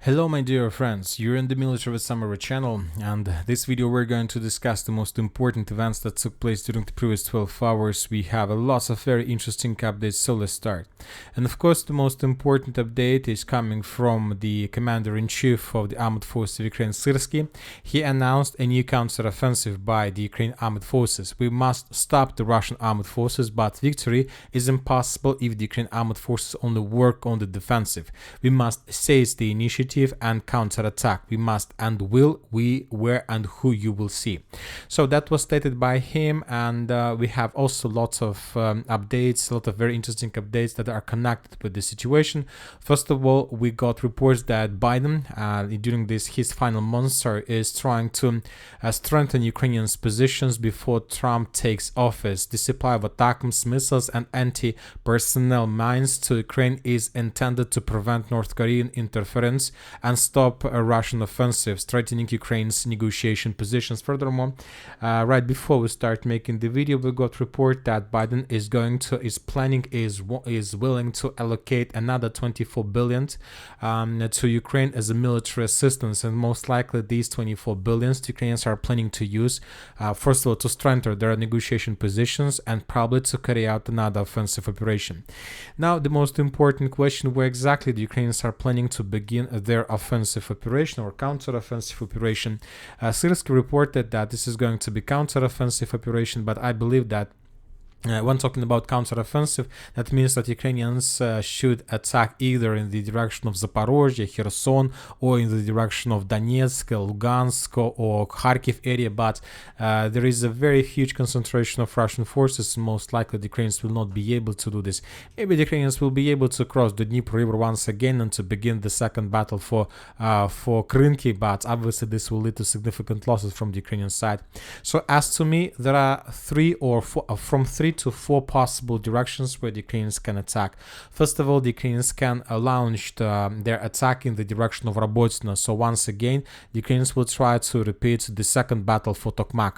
Hello my dear friends, you're in the Military with Summary channel, and this video we're going to discuss the most important events that took place during the previous 12 hours. We have a lot of very interesting updates, so let's start. And of course the most important update is coming from the Commander-in-Chief of the Armed Forces of Ukraine, Syrsky. He announced a new counter-offensive by the Ukrainian Armed Forces. We must stop the Russian Armed Forces, but victory is impossible if the Ukrainian Armed Forces only work on the defensive. We must seize the initiative and counterattack. We must and will, we, where and who you will see. So that was stated by him, and we have also lots of updates, a lot of very interesting updates that are connected with the situation. First of all, we got reports that Biden, during his final months, is trying to strengthen Ukrainians' positions before Trump takes office. The supply of ATACMS missiles and anti-personnel mines to Ukraine is intended to prevent North Korean interference and stop a Russian offensive, threatening Ukraine's negotiation positions. Furthermore, right before we start making the video, we got report that Biden is willing to allocate another 24 billion to Ukraine as a military assistance, and most likely these 24 billions Ukrainians are planning to use first of all to strengthen their negotiation positions and probably to carry out another offensive operation. Now the most important question, where exactly the Ukrainians are planning to begin their offensive operation or counter-offensive operation. Syrsky reported that this is going to be counter-offensive operation, but I believe that when talking about counter-offensive, that means that Ukrainians should attack either in the direction of Zaporozhye, Kherson, or in the direction of Donetsk, Lugansk, or Kharkiv area, but there is a very huge concentration of Russian forces, and most likely the Ukrainians will not be able to do this. Maybe the Ukrainians will be able to cross the Dnieper River once again and to begin the second battle for Krynki, but obviously this will lead to significant losses from the Ukrainian side. So as to me, there are from three to four possible directions where the Ukrainians can attack. First of all, the Ukrainians can launch their attack in the direction of Robotyne. So once again, the Ukrainians will try to repeat the second battle for Tokmak.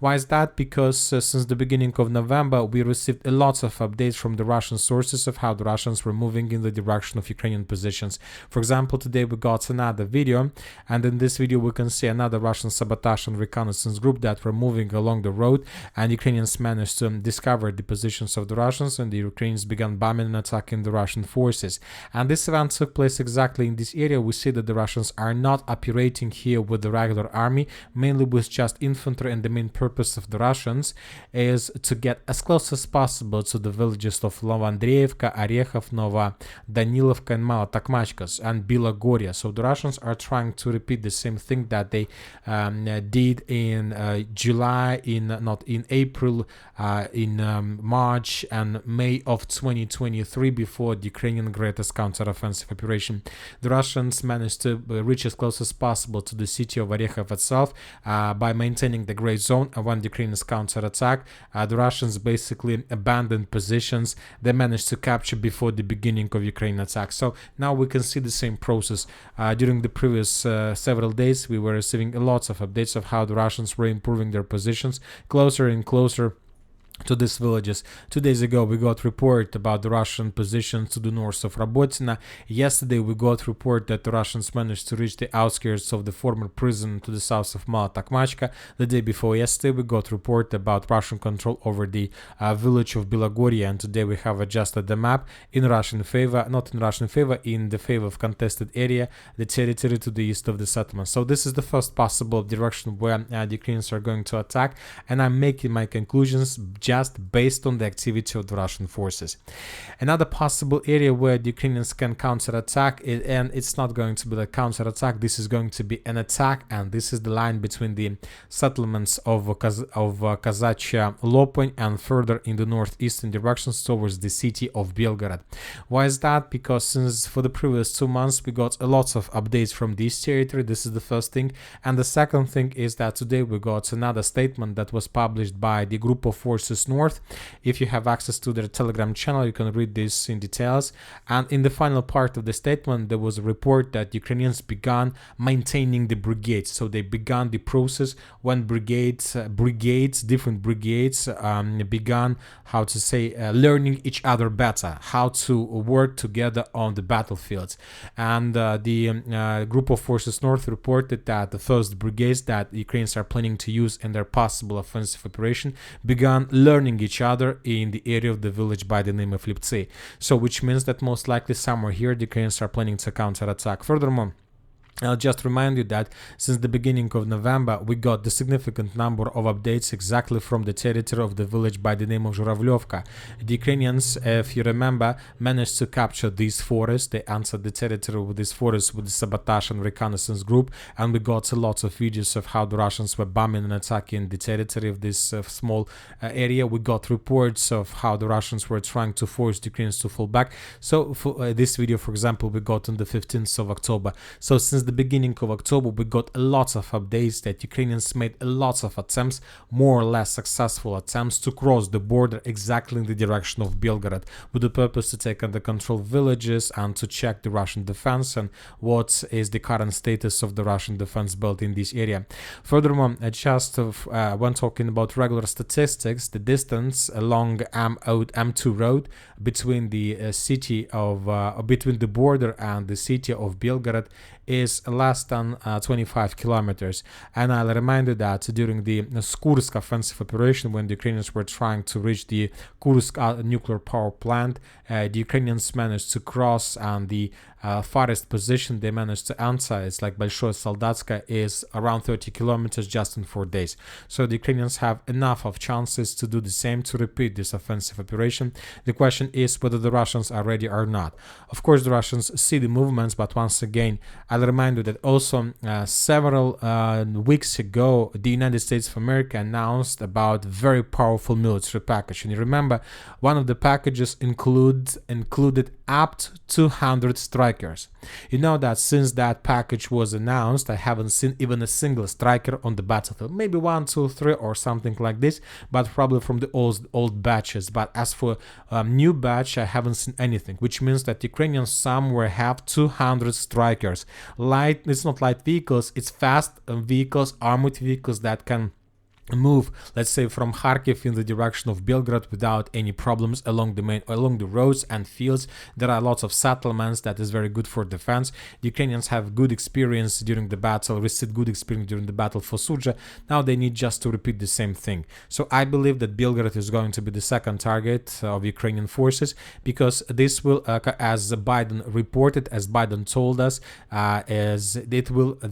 Why is that? Because since the beginning of November, we received a lot of updates from the Russian sources of how the Russians were moving in the direction of Ukrainian positions. For example, today we got another video, and in this video we can see another Russian sabotage and reconnaissance group that were moving along the road, and Ukrainians managed to discover the positions of the Russians, and the Ukrainians began bombing and attacking the Russian forces. And this event took place exactly in this area. We see that the Russians are not operating here with the regular army, mainly with just infantry, and the main purpose of the Russians is to get as close as possible to the villages of Novandreevka, Orekhov, Nova Danilovka, and Mala Takmachkas and Bilogoria. So the Russians are trying to repeat the same thing that they did in July, not in April, in March and May of 2023, before the Ukrainian greatest counter-offensive operation. The Russians managed to reach as close as possible to the city of Orekhov itself by maintaining the gray zone, and when the Ukrainians counter-attack, the Russians basically abandoned positions they managed to capture before the beginning of Ukrainian attack. So now we can see the same process. During the previous several days, we were receiving lots of updates of how the Russians were improving their positions closer and closer to these villages. 2 days ago we got report about the Russian positions to the north of Robotyne. Yesterday we got report that the Russians managed to reach the outskirts of the former prison to the south of Mala Takmachka. The day before yesterday we got report about Russian control over the village of Bilogoria, and today we have adjusted the map in Russian favor, not in Russian favor, in the favor of contested area, the territory to the east of the settlement. So this is the first possible direction where the Ukrainians are going to attack, and I'm making my conclusions just based on the activity of the Russian forces. Another possible area where the Ukrainians can counterattack, and it's not going to be a counterattack, this is going to be an attack, and this is the line between the settlements of Kazachia Lopony and further in the northeastern directions towards the city of Belgorod. Why is that? Because since for the previous 2 months we got a lot of updates from this territory. This is the first thing, and the second thing is that today we got another statement that was published by the group of forces Forces North. If you have access to their Telegram channel, you can read this in details. And in the final part of the statement, there was a report that Ukrainians began maintaining the brigades. So they began the process when different brigades began, learning each other better, how to work together on the battlefields. And the group of Forces North reported that the first brigades that Ukrainians are planning to use in their possible offensive operation began learning each other in the area of the village by the name of Liptsy. So which means that most likely somewhere here the Ukrainians are planning to counterattack. Furthermore, I'll just remind you that since the beginning of November, we got the significant number of updates exactly from the territory of the village by the name of Zhuravlyovka. The Ukrainians, if you remember, managed to capture these forests. They answered the territory with these forests with the sabotage and reconnaissance group, and we got a lot of videos of how the Russians were bombing and attacking the territory of this small area. We got reports of how the Russians were trying to force the Ukrainians to fall back. So for this video, for example, we got on the 15th of October. So since the beginning of October, we got lots of updates that Ukrainians made lots of attempts, more or less successful attempts, to cross the border exactly in the direction of Belgorod with the purpose to take under control villages and to check the Russian defense and what is the current status of the Russian defense built in this area. Furthermore, when talking about regular statistics, the distance along M2 road between the between the border and the city of Belgorod is less than 25 kilometers. And I'll remind you that during the Kursk offensive operation, when the Ukrainians were trying to reach the Kursk nuclear power plant, the Ukrainians managed to cross, and the farthest position they managed to enter, it's like Большое Солдатское, is around 30 kilometers just in 4 days. So the Ukrainians have enough of chances to do the same, to repeat this offensive operation. The question is whether the Russians are ready or not. Of course, the Russians see the movements, but once again, I'll remind you that also several weeks ago, the United States of America announced about very powerful military package. And you remember, one of the packages included up to 200 strikers. You know that since that package was announced, I haven't seen even a single striker on the battlefield. Maybe 1, 2, 3 or something like this, but probably from the old batches. But as for new batch, I haven't seen anything, which means that Ukrainians somewhere have 200 strikers. It's not light vehicles, it's fast vehicles, armored vehicles that can move, let's say, from Kharkiv in the direction of Belgorod without any problems along the roads and fields. There are lots of settlements that is very good for defense. The Ukrainians have good experience during the battle, received good experience during the battle for Sudzha. Now they need just to repeat the same thing. So I believe that Belgorod is going to be the second target of Ukrainian forces, because this will, as Biden reported, as Biden told us,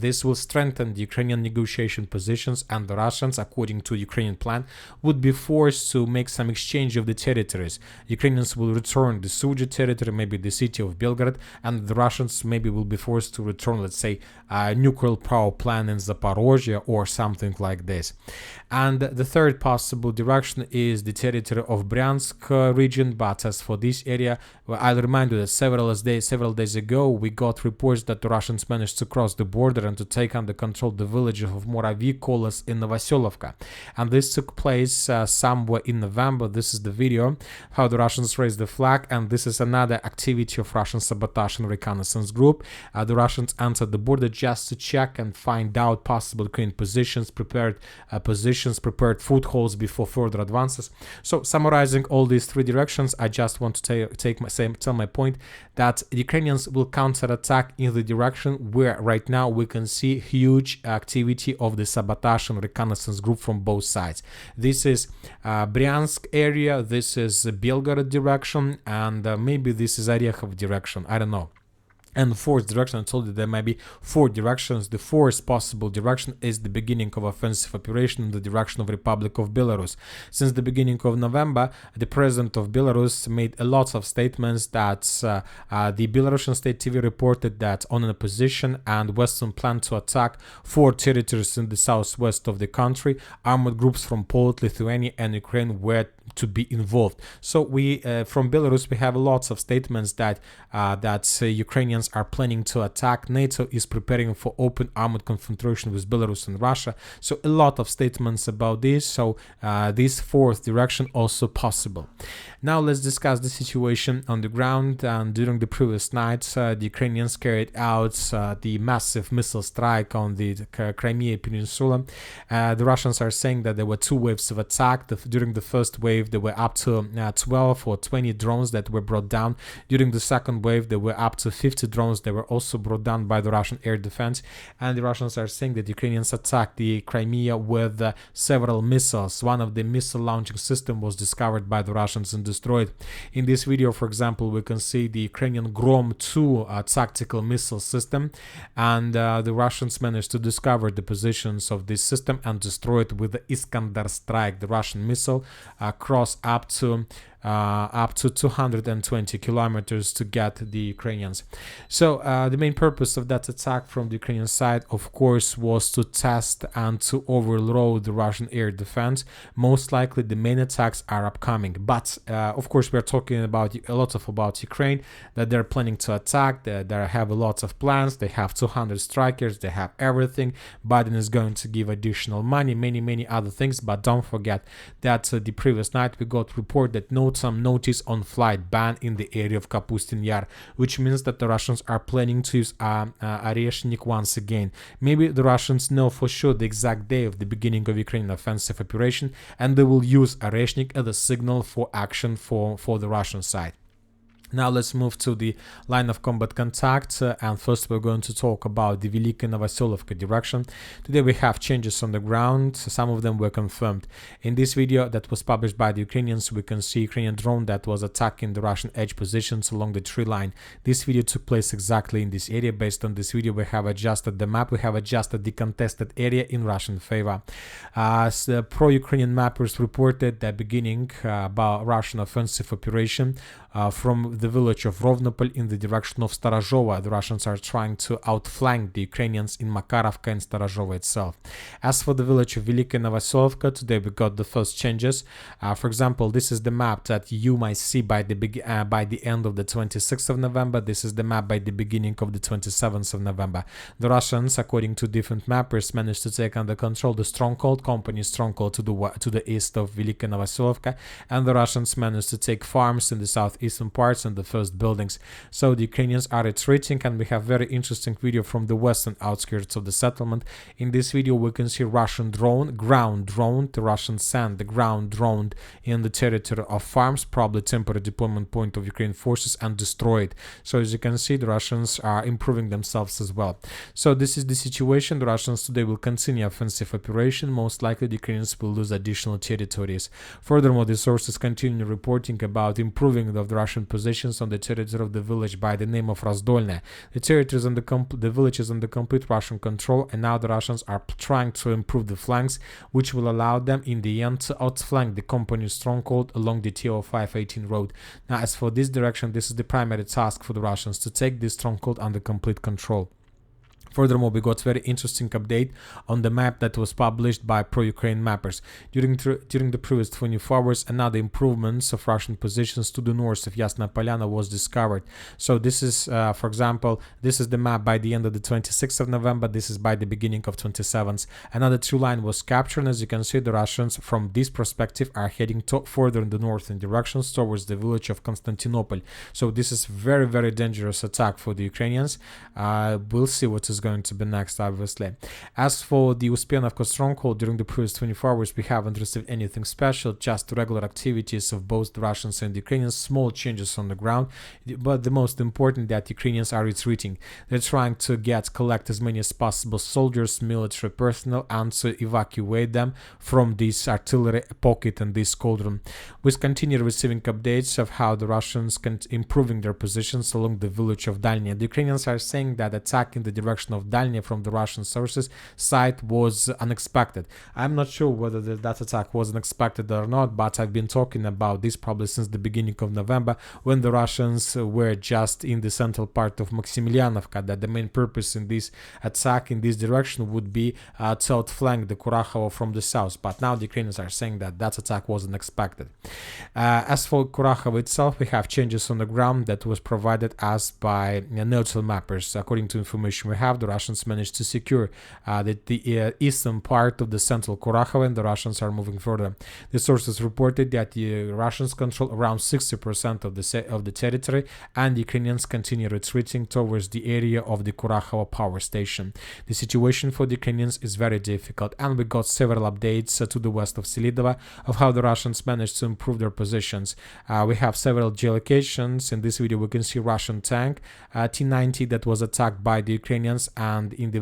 this will strengthen the Ukrainian negotiation positions, and the Russians, according to Ukrainian plan, would be forced to make some exchange of the territories. Ukrainians will return the Sudzha territory, maybe the city of Belgorod, and the Russians maybe will be forced to return, let's say, a nuclear power plant in Zaporozhye or something like this. And the third possible direction is the territory of Bryansk region. But as for this area, well, I'll remind you that several days ago, we got reports that the Russians managed to cross the border and to take under control the village of Muravyi Kolos in Novoselovka. And this took place somewhere in November. This is the video how the Russians raised the flag, and this is another activity of Russian sabotage and reconnaissance group. The Russians entered the border just to check and find out possible Ukrainian positions, prepared footholds before further advances. So summarizing all these three directions, I just want to tell my point that the Ukrainians will counterattack in the direction where right now we can see huge activity of the sabotage and reconnaissance group from both sides. This is Bryansk area, this is Belgorod direction, and maybe this is Orekhov direction, I don't know. And fourth direction, I told you there might be four directions. The fourth possible direction is the beginning of offensive operation in the direction of Republic of Belarus. Since the beginning of November, the president of Belarus made a lot of statements that the Belarusian state TV reported that on an opposition and Western plan to attack 4 territories in the southwest of the country, armored groups from Poland, Lithuania and Ukraine were to be involved. So we from Belarus we have lots of statements that Ukrainians are planning to attack. NATO is preparing for open armed confrontation with Belarus and Russia. So a lot of statements about this. So this fourth direction also possible. Now let's discuss the situation on the ground. And during the previous nights, the Ukrainians carried out the massive missile strike on the Crimea Peninsula. The Russians are saying that there were two waves of attack. During the first wave, there were up to 12 or 20 drones that were brought down. During the second wave, there were up to 50 drones that were also brought down by the Russian air defense. And the Russians are saying that Ukrainians attacked the Crimea with several missiles. One of the missile launching system was discovered by the Russians and destroyed. In this video, for example, we can see the Ukrainian Grom 2 tactical missile system, and the Russians managed to discover the positions of this system and destroy it with the Iskander strike. The Russian missile crossed up to 220 kilometers to get the Ukrainians. So the main purpose of that attack from the Ukrainian side, of course, was to test and to overload the Russian air defense. Most likely the main attacks are upcoming, but of course we're talking about a lot about Ukraine, that they're planning to attack. They have a lot of plans. They have 200 strikers. They have everything. Biden is going to give additional money, many other things. But don't forget that the previous night we got report that some notice on flight ban in the area of Kapustin Yar, which means that the Russians are planning to use Oreshnik once again. Maybe the Russians know for sure the exact day of the beginning of Ukrainian offensive operation, and they will use Oreshnik as a signal for action for the Russian side. Now let's move to the line of combat contact, and first we're going to talk about the Velika Novoselovka direction. Today we have changes on the ground. Some of them were confirmed. In this video that was published by the Ukrainians, we can see Ukrainian drone that was attacking the Russian edge positions along the tree line. This video took place exactly in this area. Based on this video, we have adjusted the map. We have adjusted the contested area in Russian favor. So pro-Ukrainian mappers reported the beginning about Russian offensive operation from the village of Rovnopol in the direction of Starozhova. The Russians are trying to outflank the Ukrainians in Makarovka and Starozhova itself. As for the village of Velika Novoselovka, today we got the first changes. For example, this is the map that you might see by the end of the 26th of November. This is the map by the beginning of the 27th of November. The Russians, according to different mappers, managed to take under control the stronghold, company stronghold to the east of Velika Novoselovka, and the Russians managed to take farms in the southeastern parts and the first buildings. So the Ukrainians are retreating, and we have very interesting video from the western outskirts of the settlement. In this video we can see Russian drone, ground drone, the Russian send the ground drone in the territory of farms, probably temporary deployment point of Ukrainian forces, and destroy it. So as you can see, the Russians are improving themselves as well. So this is the situation. The Russians today will continue offensive operation. Most likely the Ukrainians will lose additional territories. Furthermore, the sources continue reporting about improving of the Russian positions on the territory of the village by the name of Razdolne. The territory is under the village is under complete Russian control, and now the Russians are trying to improve the flanks, which will allow them in the end to outflank the company's stronghold along the TO518 road. Now, as for this direction, this is the primary task for the Russians, to take this stronghold under complete control. Furthermore, we got very interesting update on the map that was published by pro-Ukraine mappers. During the previous 24 hours, another improvements of Russian positions to the north of Yasna Polyana was discovered. So this is, for example, this is the map by the end of the 26th of November. This is by the beginning of 27th. Another true line was captured. As you can see, the Russians from this perspective are heading further in the northern directions towards the village of Constantinople. So this is very dangerous attack for the Ukrainians. We'll see what is going to be next, obviously. As for the Uspienovka stronghold, during the previous 24 hours we haven't received anything special, just regular activities of both the Russians and the Ukrainians, small changes on the ground, but the most important that Ukrainians are retreating. They're trying to collect as many as possible soldiers, military personnel, and to evacuate them from this artillery pocket and this cauldron. We continue receiving updates of how the Russians can improving their positions along the village of Dalnya. The Ukrainians are saying that attack in the direction direction of Dalny from the Russian sources side was unexpected. I'm not sure whether that attack was unexpected or not, but I've been talking about this probably since the beginning of November, when the Russians were just in the central part of Maximilianovka, that the main purpose in this attack in this direction would be to outflank the Kurachovo from the south. But now the Ukrainians are saying that that attack wasn't expected. As for Kurachovo itself, we have changes on the ground that was provided us by neutral mappers. According to information we have, the Russians managed to secure the eastern part of the central Kurachovo, and the Russians are moving further. The sources reported that the Russians control around 60% of the territory, and the Ukrainians continue retreating towards the area of the Kurachovo power station. The situation for the Ukrainians is very difficult, and we got several updates to the west of Selidova of how the Russians managed to improve their positions. We have several geolocations. In this video we can see Russian tank T-90 that was attacked by the Ukrainians, and in the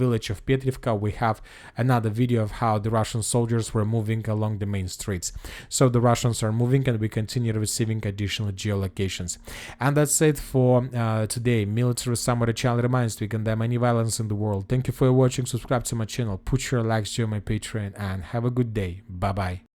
village of Petrivka we have another video of how the Russian soldiers were moving along the main streets. So the Russians are moving, and we continue receiving additional geolocations. And that's it for today. Military Summary channel reminds we condemn any violence in the world. Thank you for watching. Subscribe to my channel, put your likes, join my Patreon, and have a good day. Bye bye.